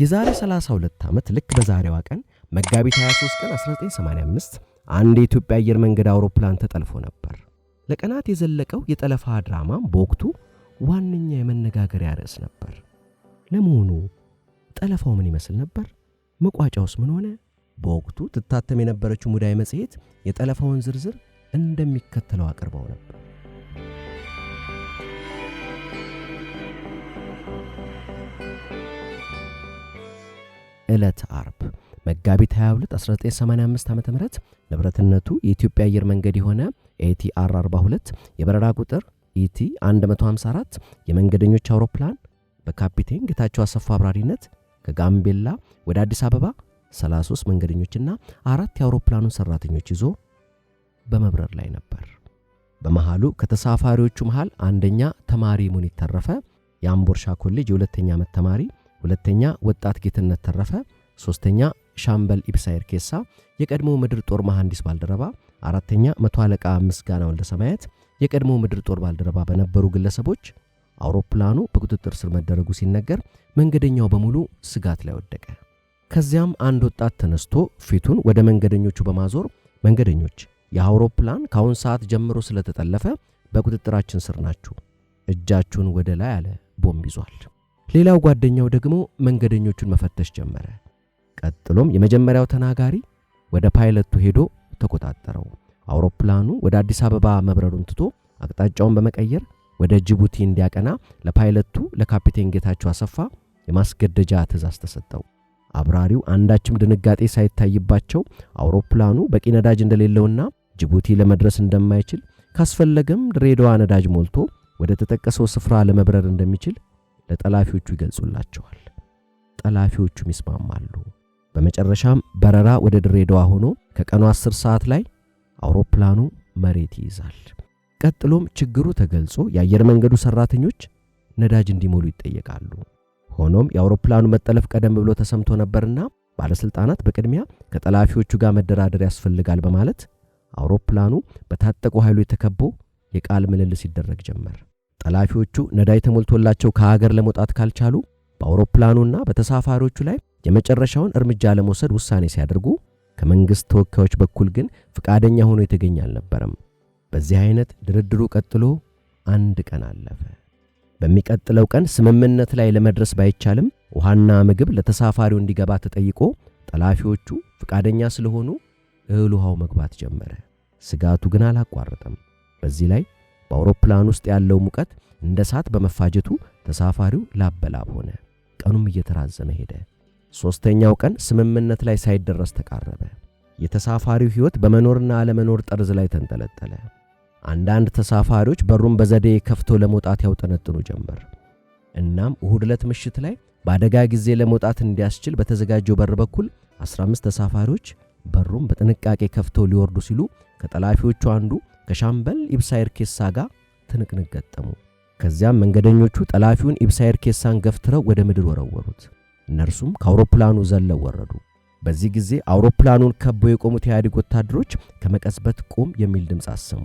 የዛሬ 32 ዓመት ልክ በዛሬዋ ቀን መጋቢት 23 ቀን 1985 አንድ የኢትዮጵያ አየር መንገድ አውሮፕላን ተጠልፎ ነበር። ለቀናት የዘለቀው የጠለፋ ድራማም በወቅቱ ዋነኛ የመነጋገሪያ ርዕስ ነበር። ለመሆኑ ጠለፋው ምን ይመስል ነበር? መቋጫውስ ምን ሆነ? በወቅቱ ትታተም የነበረችው ሙዳይ መጽሔት የጠለፋውን ዝርዝር እንደሚከተለው አቅርበው ነበር። ዕለት አርብ መጋቢት 22 1985 ዓ.ም ንብረትነቱ የኢትዮጵያ አየር መንገድ የሆነ ATR 42 የበረራ ቁጥር ET 154 የመንገደኞች አውሮፕላን በካፒቴን ጌታቸው አሰፋ አብራሪነት ከጋምቤላ ወደ አዲስ አበባ 33 መንገደኞችና 4 የአውሮፕላኑን ሰራተኞች ይዞ በመብረር ላይ ነበር። በመሃሉ ከተሳፋሪዎቹ መሃል አንደኛ ተማሪ ሙኒት ተረፈ የአምቦርሻ ኮሌጅ የሁለተኛ ዓመት ተማሪ፣ ሁለተኛ ወጣት ጌትነት ተረፈ፣ ሶስተኛ ሻምበል ኢብሳ ኤርኬሳ የቀድሞ ምድር ጦር መሐንዲስ ባልደረባ፣ አራተኛ መቶ አለቃ ምስጋናው ወልደሰማያት የቀድሞ ምድር ጦር ባልደረባ በነበሩ ግለሰቦች አውሮፕላኑ በቁጥጥር ስር መደረጉ ሲነገር መንገደኛው በሙሉ ስጋት ላይ ወደቀ። ከዚያም አንድ ወጣት ተነስቶ ፊቱን ወደ መንገደኞቹ በማዞር መንገደኞች የአውሮፕላን ካሁን ሰዓት ጀምሮ ስለተጠለፈ በቁጥጥራችን ስር ናችሁ፣ እጃችሁን ወደ ላይ አለ። ቦምብ ይዟል። ሌላው ጓደኛው ደግሞ መንገደኞቹን መፈተሽ ጀመረ። ቀጥሎም የመጀመሪያው ተናጋሪ ወደ ፓይለቱ ሄዶ ተቆጣጠረው። አውሮፕላኑ ወደ አዲስ አበባ መብረሩን ትቶ አቅጣጫውን በመቀየር ወደ ጅቡቲ እንዲያቀና ለፓይለቱ ለካፒቴን ጌታቸው አሰፋ የማስገደጃ ትዕዛዝ ተሰጠው። አብራሪው አንዳችም ድንጋጤ ሳይታይባቸው አውሮፕላኑ በቂ ነዳጅ እንደሌለውና ጅቡቲ ለመድረስ እንደማይችል ካስፈለገም ድሬዳዋ ነዳጅ ሞልቶ ወደ ተጠቀሰው ስፍራ ለመብረር እንደሚችል ለጠላፊዎቹ ይገልጹላቸዋል። ጠላፊዎቹም ይስማማሉ። በመጨረሻም በረራ ወደ ድሬዳዋ ሆኖ ከቀኑ 10 ሰዓት ላይ አውሮፕላኑ መሬት ይይዛል። ቀጥሎም ችግሩ ተገልጾ የአየር መንገዱ ሰራተኞች ነዳጅ እንዲሞሉ ይጠየቃሉ። ሆኖም የአውሮፕላኑ መጠለፍ ቀደም ብሎ ተሰምቶ ነበርና ባለስልጣናት በቅድሚያ ከጠላፊዎቹ ጋር መደራደር ያስፈልጋል በማለት አውሮፕላኑ በታጠቁ ኃይሎች ተከቦ የቃል ምልልስ ይደረግ ጀመር። ጠላፊዎቹ ነዳጅ ተሞልቶላቸው ከሀገር ለመውጣት ካልቻሉ በአውሮፕላኑና በተሳፋሪዎቹ ላይ የመጨረሻውን እርምጃ ለመውሰድ ውሳኔ ሲያደርጉ ከመንግስት ተወካዮች በኩል ግን ፍቃደኛ ሆኖ የተገኘ አልነበረም። በዚህ አይነት ድርድሩ ቀጥሎ አንድ ቀን አለፈ። በሚቀጥለው ቀን ስምምነት ላይ ለመድረስ ባይቻልም ውሃና ምግብ ለተሳፋሪው እንዲገባ ተጠይቆ ጠላፊዎቹ ፍቃደኛ ስለሆኑ እህል ውሃው መግባት ጀመረ። ስጋቱ ግን አላቋረጠም። በዚህ ላይ በአውሮፕላን ውስጥ ያለው ሙቀት እንደ እሳት በመፋጀቱ ተሳፋሪው ላበላብ ሆነ። ቀኑም እየተራዘመ ሄደ። ሶስተኛው ቀን ስምምነት ላይ ሳይደረስ ተቃረበ። የተሳፋሪው ሕይወት በመኖርና አለመኖር ጠርዝ ላይ ተንጠለጠለ። አንዳንድ ተሳፋሪዎች በሩን በዘዴ ከፍተው ለመውጣት ያውጠነጥኑ ጀመር። እናም እሁድ ዕለት ምሽት ላይ በአደጋ ጊዜ ለመውጣት እንዲያስችል በተዘጋጀው በር በኩል 15 ተሳፋሪዎች በሩን በጥንቃቄ ከፍተው ሊወርዱ ሲሉ ከጠላፊዎቹ አንዱ ከሻምበል ኢብሳ ኤርኬሳ ጋር ትንቅንቅ ገጠሙ። ከዚያም መንገደኞቹ ጠላፊውን ኢብሳ ኤርኬሳን ገፍትረው ወደ ምድር ወረወሩት። እነርሱም ከአውሮፕላኑ ዘለው ወረዱ። በዚህ ጊዜ አውሮፕላኑን ከበው የቆሙት የኢህአዴግ ወታደሮች ከመቀስበት ቁም የሚል ድምፅ አሰሙ።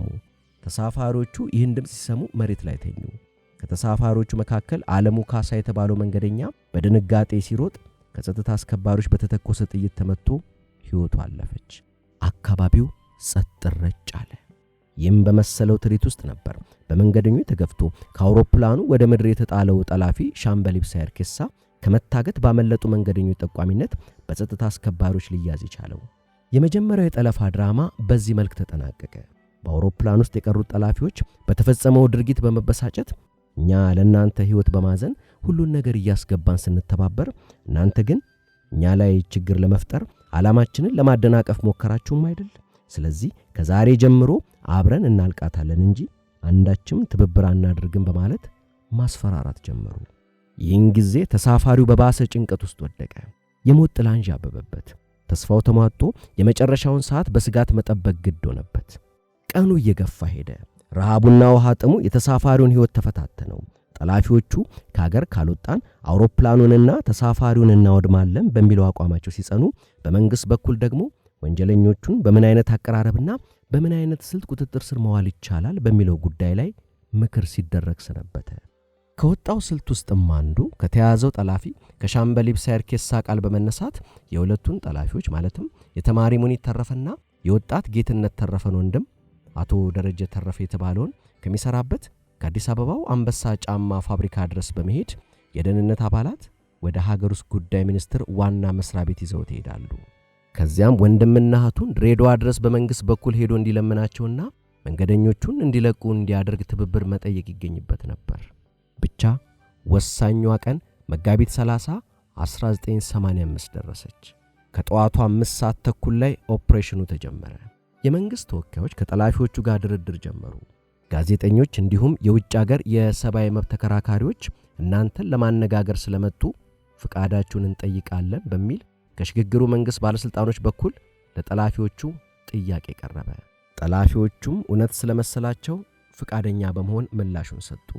ተሳፋሪዎቹ ይህን ድምፅ ሲሰሙ መሬት ላይ ተኙ። ከተሳፋሪዎቹ መካከል ዓለሙ ካሳ የተባለው መንገደኛ በድንጋጤ ሲሮጥ ከጸጥታ አስከባሪዎች በተተኮሰ ጥይት ተመትቶ ሕይወቱ አለፈች። አካባቢው ጸጥ ረጭ አለ። ይህም በመሰለው ትርኢት ውስጥ ነበር በመንገደኞች ተገፍቶ ከአውሮፕላኑ ወደ ምድር የተጣለው ጠላፊ ሻምበል ኢብሳ ኤርኬሳ ከመታገት ባመለጡ መንገደኞች ጠቋሚነት በጸጥታ አስከባሪዎች ሊያዝ የቻለው። የመጀመሪያው የጠለፋ ድራማ በዚህ መልክ ተጠናቀቀ። በአውሮፕላን ውስጥ የቀሩት ጠላፊዎች በተፈጸመው ድርጊት በመበሳጨት እኛ ለእናንተ ሕይወት በማዘን ሁሉን ነገር እያስገባን ስንተባበር፣ እናንተ ግን እኛ ላይ ችግር ለመፍጠር ዓላማችንን ለማደናቀፍ ሞከራችሁም አይደል? ስለዚህ ከዛሬ ጀምሮ አብረን እናልቃታለን እንጂ አንዳችም ትብብር አናድርግም በማለት ማስፈራራት ጀመሩ። ይህን ጊዜ ተሳፋሪው በባሰ ጭንቀት ውስጥ ወደቀ። የሞት ጥላ አንዣበበበት። ተስፋው ተሟጦ የመጨረሻውን ሰዓት በስጋት መጠበቅ ግድ ሆነበት። ቀኑ እየገፋ ሄደ። ረሃቡና ውሃ ጥሙ የተሳፋሪውን ሕይወት ተፈታተነው። ጠላፊዎቹ ከሀገር ካልወጣን አውሮፕላኑንና ተሳፋሪውን እናወድማለን በሚለው አቋማቸው ሲጸኑ፣ በመንግስት በኩል ደግሞ ወንጀለኞቹን በምን አይነት አቀራረብና በምን አይነት ስልት ቁጥጥር ስር መዋል ይቻላል በሚለው ጉዳይ ላይ ምክር ሲደረግ ሰነበተ። ከወጣው ስልት ውስጥም አንዱ ከተያዘው ጠላፊ ከሻምበል ኢብሳ ኤርኬሳ ቃል በመነሳት የሁለቱን ጠላፊዎች ማለትም የተማሪ ሙኒት ተረፈና የወጣት ጌትነት ተረፈን ወንድም አቶ ደረጀ ተረፈ የተባለውን ከሚሰራበት ከአዲስ አበባው አንበሳ ጫማ ፋብሪካ ድረስ በመሄድ የደህንነት አባላት ወደ ሀገር ውስጥ ጉዳይ ሚኒስትር ዋና መስሪያ ቤት ይዘው ይሄዳሉ። ከዚያም ወንድምና እህቱን ድሬዳዋ ድረስ በመንግስት በኩል ሄዶ እንዲለምናቸውና መንገደኞቹን እንዲለቁ እንዲያደርግ ትብብር መጠየቅ ይገኝበት ነበር። ብቻ ወሳኟ ቀን መጋቢት 30 1985 ደረሰች። ከጠዋቱ 5 ሰዓት ተኩል ላይ ኦፕሬሽኑ ተጀመረ። የመንግስት ተወካዮች ከጠላፊዎቹ ጋር ድርድር ጀመሩ። ጋዜጠኞች እንዲሁም የውጭ ሀገር የሰብአዊ መብት ተከራካሪዎች እናንተን ለማነጋገር ስለመጡ ፍቃዳችሁን እንጠይቃለን በሚል ከሽግግሩ መንግስት ባለስልጣኖች በኩል ለጠላፊዎቹ ጥያቄ ቀረበ። ጠላፊዎቹም እውነት ስለመሰላቸው ፍቃደኛ በመሆን ምላሹን ሰጡ።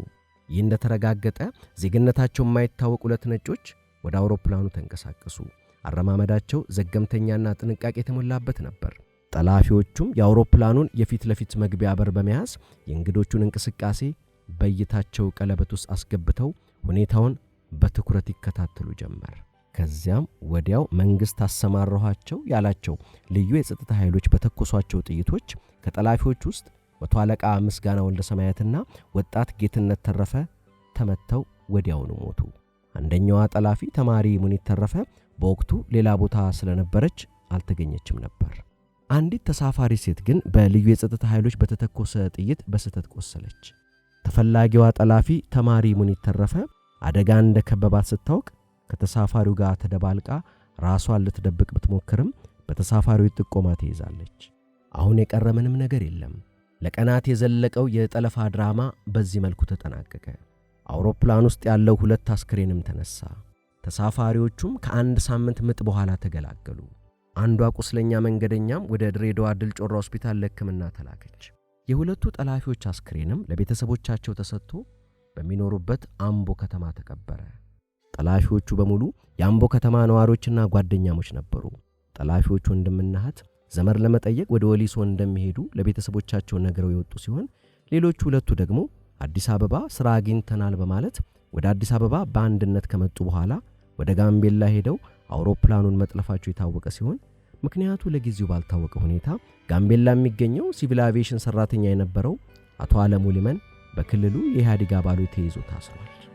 ይህ እንደተረጋገጠ ዜግነታቸው የማይታወቅ ሁለት ነጮች ወደ አውሮፕላኑ ተንቀሳቀሱ። አረማመዳቸው ዘገምተኛና ጥንቃቄ የተሞላበት ነበር። ጠላፊዎቹም የአውሮፕላኑን የፊት ለፊት መግቢያ በር በመያዝ የእንግዶቹን እንቅስቃሴ በእይታቸው ቀለበት ውስጥ አስገብተው ሁኔታውን በትኩረት ይከታተሉ ጀመር። ከዚያም ወዲያው መንግስት አሰማራኋቸው ያላቸው ልዩ የጸጥታ ኃይሎች በተኮሷቸው ጥይቶች ከጠላፊዎች ውስጥ መቶ አለቃ ምስጋና ወልደ ሰማያትና ወጣት ጌትነት ተረፈ ተመተው ወዲያውኑ ሞቱ። አንደኛዋ ጠላፊ ተማሪ ሙኒት ተረፈ በወቅቱ ሌላ ቦታ ስለነበረች አልተገኘችም ነበር። አንዲት ተሳፋሪ ሴት ግን በልዩ የጸጥታ ኃይሎች በተተኮሰ ጥይት በስህተት ቆሰለች። ተፈላጊዋ ጠላፊ ተማሪ ሙኒት ተረፈ አደጋ እንደከበባት ስታውቅ ከተሳፋሪው ጋር ተደባልቃ ራሷን ልትደብቅ ብትሞክርም በተሳፋሪው ጥቆማ ተይዛለች። አሁን የቀረ ምንም ነገር የለም። ለቀናት የዘለቀው የጠለፋ ድራማ በዚህ መልኩ ተጠናቀቀ። አውሮፕላን ውስጥ ያለው ሁለት አስክሬንም ተነሳ። ተሳፋሪዎቹም ከአንድ ሳምንት ምጥ በኋላ ተገላገሉ። አንዷ ቁስለኛ መንገደኛም ወደ ድሬዳዋ ድል ጮራ ሆስፒታል ለሕክምና ተላከች። የሁለቱ ጠላፊዎች አስክሬንም ለቤተሰቦቻቸው ተሰጥቶ በሚኖሩበት አምቦ ከተማ ተቀበረ። ጠላፊዎቹ በሙሉ የአምቦ ከተማ ነዋሪዎችና ጓደኛሞች ነበሩ። ጠላፊዎቹ ወንድምና እህት ዘመድ ለመጠየቅ ወደ ወሊሶ እንደሚሄዱ ለቤተሰቦቻቸው ነግረው የወጡ ሲሆን ሌሎቹ ሁለቱ ደግሞ አዲስ አበባ ሥራ አግኝተናል በማለት ወደ አዲስ አበባ በአንድነት ከመጡ በኋላ ወደ ጋምቤላ ሄደው አውሮፕላኑን መጥለፋቸው የታወቀ ሲሆን ምክንያቱ ለጊዜው ባልታወቀ ሁኔታ ጋምቤላ የሚገኘው ሲቪል አቪዬሽን ሰራተኛ የነበረው አቶ አለሙ ሊመን በክልሉ የኢህአዴግ አባሎች ተይዞ ታስሯል።